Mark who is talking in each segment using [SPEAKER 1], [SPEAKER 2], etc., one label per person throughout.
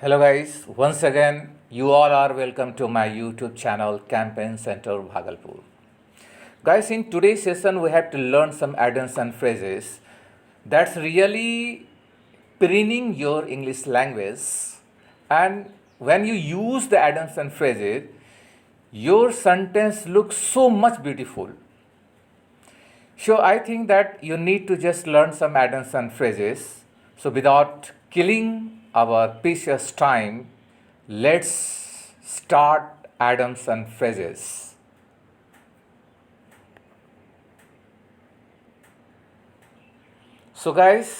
[SPEAKER 1] Hello guys, once again you all are welcome to my YouTube channel Campaign Center Bhagalpur. Guys, in today's session we have to learn some add-ons and phrases that's really preening your English language, and when you use the add-ons and phrases your sentence looks so much beautiful. So I think that you need to just learn some add-ons and phrases. So without killing our precious time, let's start add-ons and phrases. So guys,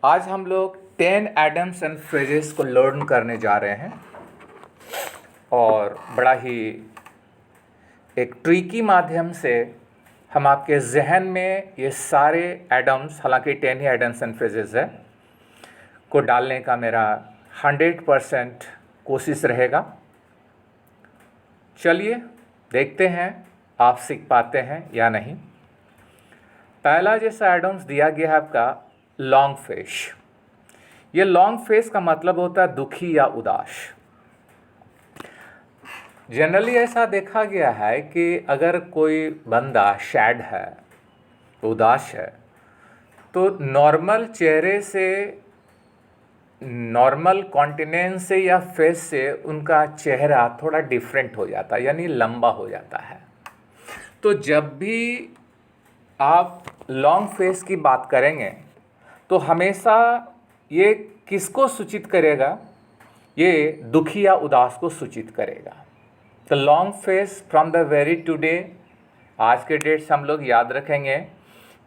[SPEAKER 1] आज हम लोग 10 Adams and phrases को learn करने जा रहे हैं और बड़ा ही एक ट्रिकी माध्यम से हम आपके जहन में ये सारे एडम्स, हालांकि 10 ही एडम्स एंड फ्रेजेस है, को डालने का मेरा 100% कोशिश रहेगा। चलिए देखते हैं आप सीख पाते हैं या नहीं। पहला जैसा एडम्स दिया गया है आपका लॉन्ग फेस। ये लॉन्ग फेस का मतलब होता है दुखी या उदास। जनरली ऐसा देखा गया है कि अगर कोई बंदा सैड है, उदास है, तो नॉर्मल चेहरे से, नॉर्मल कॉन्टिनेंस से या फेस से उनका चेहरा थोड़ा डिफरेंट हो जाता है, यानी लंबा हो जाता है। तो जब भी आप लॉन्ग फेस की बात करेंगे तो हमेशा ये किसको सूचित करेगा? ये दुखी या उदास को सूचित करेगा। तो long face from the very today, आज के डेट से हम लोग याद रखेंगे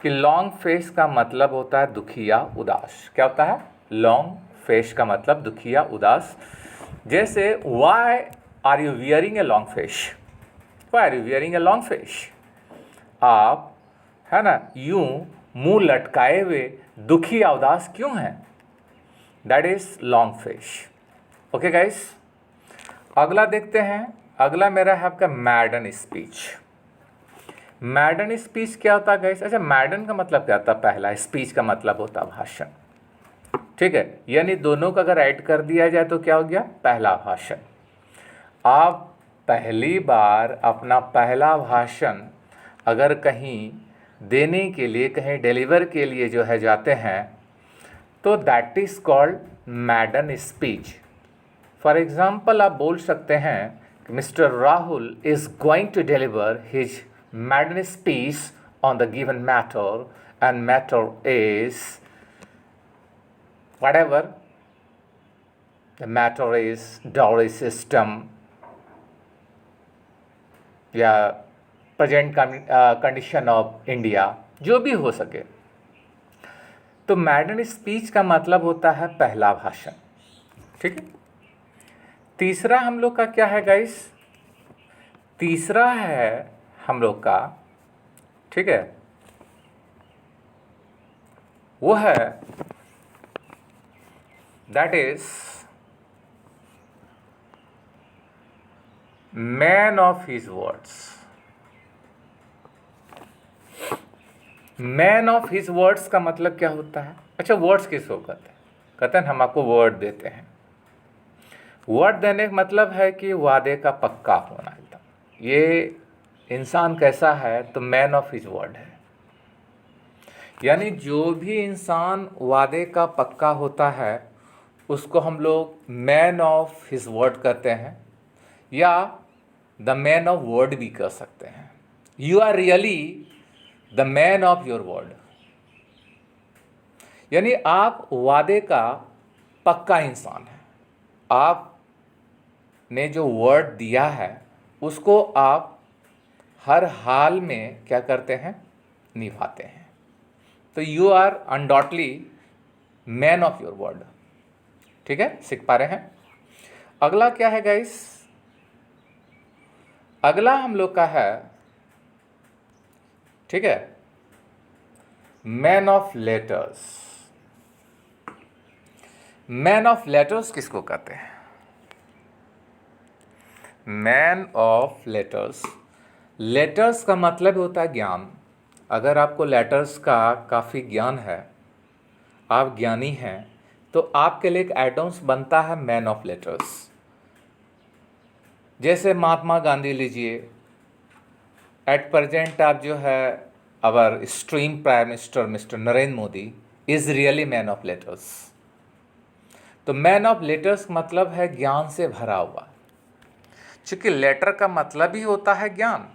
[SPEAKER 1] कि लॉन्ग फेस का मतलब होता है दुखी या उदास। क्या होता है? लॉन्ग फेस का मतलब दुखी या उदास। जैसे why are you wearing a long face? Why are you wearing a long face? आप, है ना, यूं मुंह लटकाए हुए दुखी या उदास क्यों हैं? That is long face. Okay guys, अगला देखते हैं। अगला मेरा है आपका मैडन स्पीच। मैडन स्पीच क्या होता है गाइस? अच्छा, मैडन का मतलब क्या होता है? पहला, स्पीच का मतलब होता है भाषण। ठीक है, यानी दोनों का अगर ऐड कर दिया जाए तो क्या हो गया? पहला भाषण। आप पहली बार अपना पहला भाषण अगर कहीं देने के लिए, कहीं डिलीवर के लिए जो है जाते हैं, तो that is called maiden speech. For example आप बोल सकते हैं कि mister Rahul is going to deliver his maiden speech on the given matter, and matter is whatever the matter is, dowry system या प्रेजेंट कंडीशन ऑफ इंडिया, जो भी हो सके। तो मैडन स्पीच का मतलब होता है पहला भाषण। ठीक है। तीसरा हम लोग का क्या है गाइस? तीसरा है हम लोग का, ठीक है, वो है that is man of his words. Man of his words का मतलब क्या होता है? अच्छा, वर्ड्स किसको कहते हैं? कहते हैं हम आपको वर्ड देते हैं। वर्ड देने का मतलब है कि वादे का पक्का होना एकदम। ये इंसान कैसा है? तो मैन ऑफ हिज वर्ड है। यानी जो भी इंसान वादे का पक्का होता है उसको हम लोग मैन ऑफ हिज वर्ड कहते हैं, या द मैन ऑफ वर्ड भी कह सकते हैं। You are really the man of your word, यानी आप वादे का पक्का इंसान है। आपने जो वर्ड दिया है उसको आप हर हाल में क्या करते हैं? निभाते हैं। तो you are undoubtedly man of your word. ठीक है, सीख पा रहे हैं। अगला क्या है गाइस? अगला हम लोग का है, ठीक है, man of letters. Man of letters किसको कहते हैं? मैन ऑफ लेटर्स, लेटर्स का मतलब होता है ज्ञान। अगर आपको लेटर्स का काफ़ी ज्ञान है, आप ज्ञानी हैं, तो आपके लिए एक एडम्स बनता है मैन ऑफ लेटर्स। जैसे महात्मा गांधी लीजिए, एट प्रेजेंट आप जो है our esteemed prime minister mister Narendra Modi is really man of letters. तो मैन ऑफ लेटर्स मतलब है ज्ञान से भरा हुआ, क्योंकि लेटर का मतलब ही होता है ज्ञान।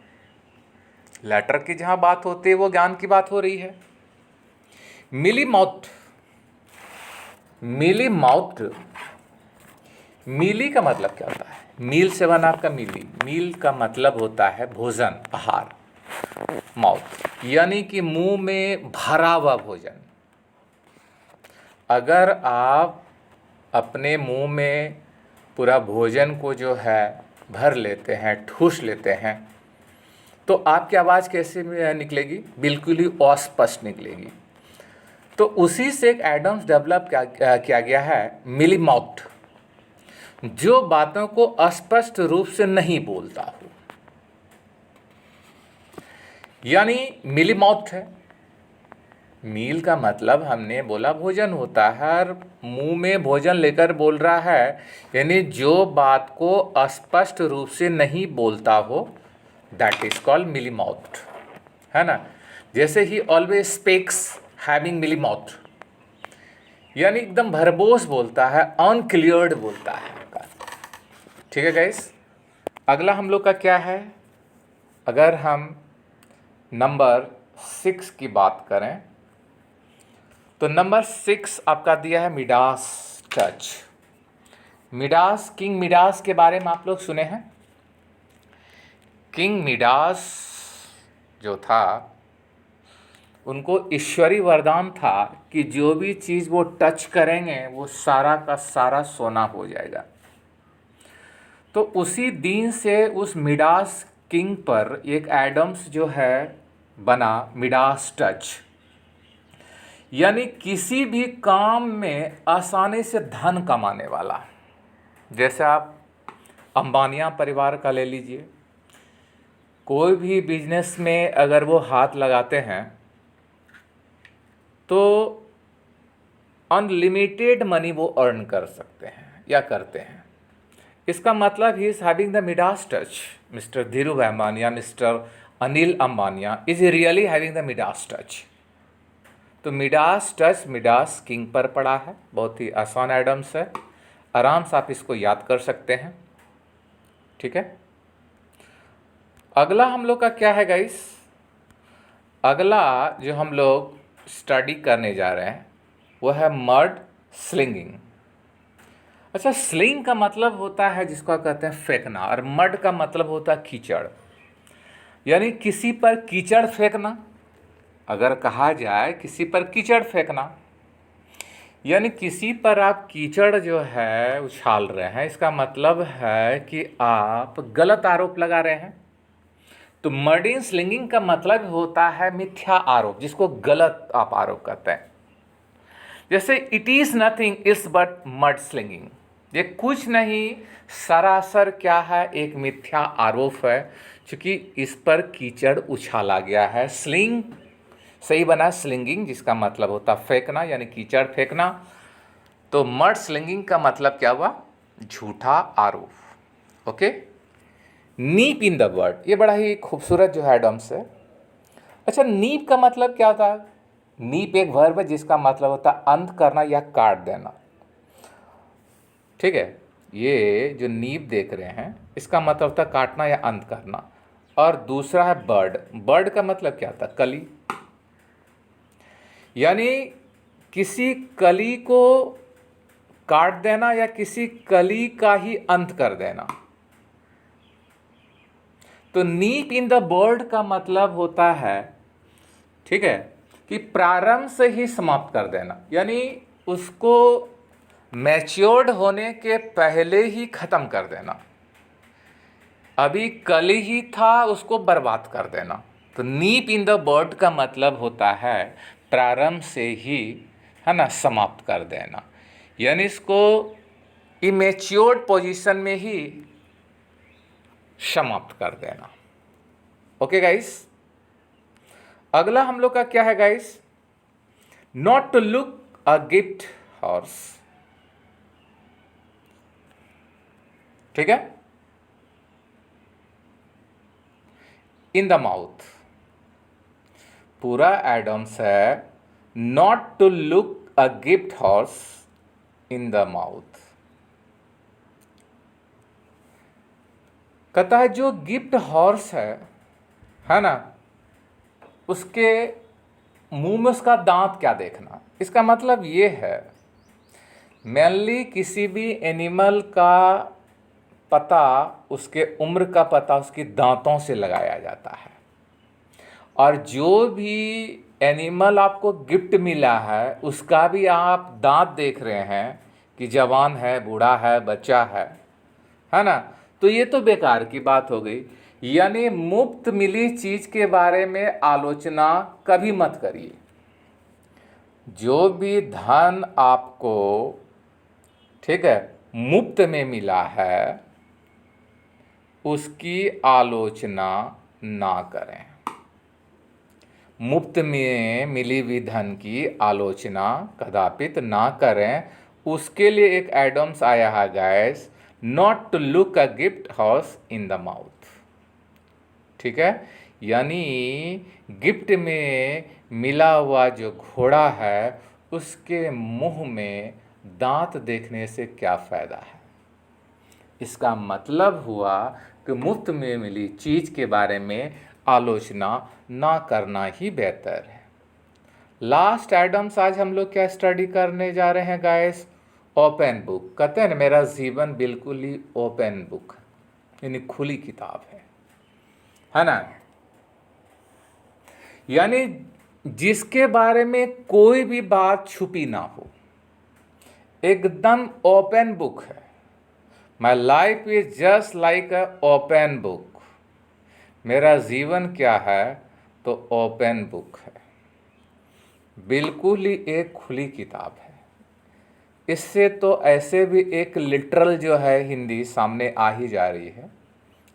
[SPEAKER 1] लेटर की जहां बात होती है वो ज्ञान की बात हो रही है। मिली माउथ, मिली माउथ, मीली का मतलब क्या होता है? मील से बना आपका मिली। मील का मतलब होता है भोजन, आहार। माउथ यानी कि मुंह में भरा हुआ भोजन। अगर आप अपने मुंह में पूरा भोजन को जो है भर लेते हैं, ठूस लेते हैं, तो आपकी आवाज़ कैसे निकलेगी? बिल्कुल ही अस्पष्ट निकलेगी। तो उसी से एक एडम्स डेवलप किया गया है मिली माउथ, जो बातों को अस्पष्ट रूप से नहीं बोलता हो, यानी मिली माउथ है। मील का मतलब हमने बोला भोजन होता है, और मुंह में भोजन लेकर बोल रहा है, यानी जो बात को अस्पष्ट रूप से नहीं बोलता हो, that is called mealy mouth, है ना। जैसे ही always speaks having mealy mouth, यानी एकदम भरबोस बोलता है, अनक्लियर्ड बोलता है। ठीक है गाइस, अगला हम लोग का क्या है? अगर हम नंबर 6 की बात करें, तो नंबर 6 आपका दिया है Midas touch. Midas, king Midas के बारे में आप लोग सुने हैं? किंग मिडास जो था, उनको ईश्वरी वरदान था कि जो भी चीज़ वो टच करेंगे वो सारा का सारा सोना हो जाएगा। तो उसी दिन से उस मिडास किंग पर एक एडम्स जो है बना, मिडास टच, यानी किसी भी काम में आसानी से धन कमाने वाला। जैसे आप अंबानिया परिवार का ले लीजिए, कोई भी बिजनेस में अगर वो हाथ लगाते हैं तो अनलिमिटेड मनी वो अर्न कर सकते हैं या करते हैं। इसका मतलब ही is having the Midas touch. Mister Dhiru अंबानिया, मिस्टर अनिल अंबानिया is really having the Midas touch. तो मिडास टच मिडास किंग पर पड़ा है। बहुत ही आसान एडम्स है, आराम से आप इसको याद कर सकते हैं। ठीक है, अगला हम लोग का क्या है गाइस? अगला जो हम लोग स्टडी करने जा रहे हैं वो है मड स्लिंगिंग। अच्छा, स्लिंग का मतलब होता है जिसको कहते हैं फेंकना, और मड का मतलब होता है कीचड़, यानी किसी पर कीचड़ फेंकना। अगर कहा जाए किसी पर कीचड़ फेंकना, यानी किसी पर आप कीचड़ जो है उछाल रहे हैं, इसका मतलब है कि आप गलत आरोप लगा रहे हैं। तो मर्डिंग स्लिंगिंग का मतलब होता है मिथ्या आरोप, जिसको गलत आप आरोप करते हैं। जैसे it is nothing is but mud slinging, ये कुछ नहीं, सरासर क्या है, एक मिथ्या आरोप है, क्योंकि इस पर कीचड़ उछाला गया है। स्लिंग सही बना स्लिंगिंग, जिसका मतलब होता फेंकना, यानी कीचड़ फेंकना। तो मड स्लिंगिंग का मतलब क्या हुआ? झूठा आरोप। ओके, नीप इन द वर्ड, ये बड़ा ही खूबसूरत जो है एडम्स है। अच्छा, नीप का मतलब क्या होता है? नीप एक वर्ब है जिसका मतलब होता है अंत करना या काट देना। ठीक है, ये जो नीप देख रहे हैं इसका मतलब होता है काटना या अंत करना। और दूसरा है बर्ड। बर्ड का मतलब क्या होता है? कली, यानी किसी कली को काट देना या किसी कली का ही अंत कर देना। तो नीप इन द बर्ड का मतलब होता है, ठीक है, कि प्रारंभ से ही समाप्त कर देना, यानी उसको मैच्योर्ड होने के पहले ही खत्म कर देना। अभी कली ही था, उसको बर्बाद कर देना। तो नीप इन द बर्ड का मतलब होता है प्रारंभ से ही, है ना, समाप्त कर देना, यानी इसको इमेच्योर्ड पोजीशन में ही समाप्त कर देना। ओके गाइस, अगला हम लोग का क्या है guys? Not to look a gift horse. ठीक है। इन द माउथ, पूरा एडम्स है not to look a gift horse in the mouth. कहता है जो गिफ्ट हॉर्स है ना, उसके मुंह में उसका दांत क्या देखना। इसका मतलब ये है, मेनली किसी भी एनिमल का पता, उसके उम्र का पता उसकी दांतों से लगाया जाता है। और जो भी एनिमल आपको गिफ्ट मिला है उसका भी आप दांत देख रहे हैं कि जवान है, बूढ़ा है, बच्चा है ना। तो ये तो बेकार की बात हो गई। यानी मुफ्त मिली चीज के बारे में आलोचना कभी मत करिए। जो भी धन आपको, ठीक है, मुफ्त में मिला है उसकी आलोचना ना करें। मुफ्त में मिली हुई धन की आलोचना कदापित ना करें। उसके लिए एक एडम्स आया है guys, not to look a gift horse in the mouth. ठीक है, यानी गिफ्ट में मिला हुआ जो घोड़ा है उसके मुंह में दांत देखने से क्या फ़ायदा है। इसका मतलब हुआ कि मुफ्त में मिली चीज़ के बारे में आलोचना ना करना ही बेहतर है। लास्ट एडम्स आज हम लोग क्या स्टडी करने जा रहे हैं गाइस? Open book. कहते हैं ना, मेरा जीवन बिल्कुल ही ओपन बुक, यानी खुली किताब है ना। यानी जिसके बारे में कोई भी बात छुपी ना हो, एकदम ओपन बुक है। My life is just like a open book. मेरा जीवन क्या है? तो ओपन बुक है, बिल्कुल ही एक खुली किताब है। इससे तो ऐसे भी एक लिटरल जो है हिंदी सामने आ ही जा रही है।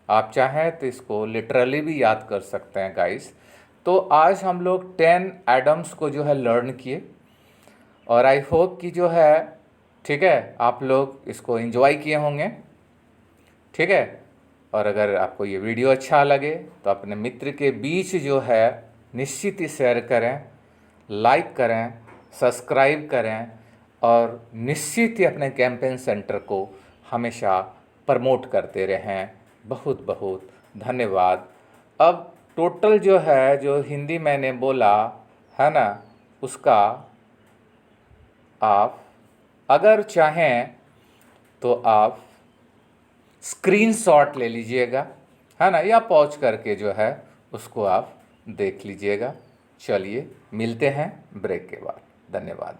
[SPEAKER 1] आप चाहें तो इसको लिटरली भी याद कर सकते हैं गाइस। तो आज हम लोग 10 एडम्स को जो है लर्न किए, और आई होप कि जो है, ठीक है, आप लोग इसको एंजॉय किए होंगे। ठीक है, और अगर आपको ये वीडियो अच्छा लगे तो अपने मित्र के बीच जो है निश्चित ही शेयर करें, लाइक करें, सब्सक्राइब करें, और निश्चित ही अपने कैंपेन सेंटर को हमेशा प्रमोट करते रहें। बहुत बहुत धन्यवाद। अब टोटल जो है, जो हिंदी मैंने बोला है ना, उसका आप अगर चाहें तो आप स्क्रीनशॉट ले लीजिएगा, है ना, या पॉज करके जो है उसको आप देख लीजिएगा। चलिए मिलते हैं ब्रेक के बाद। धन्यवाद।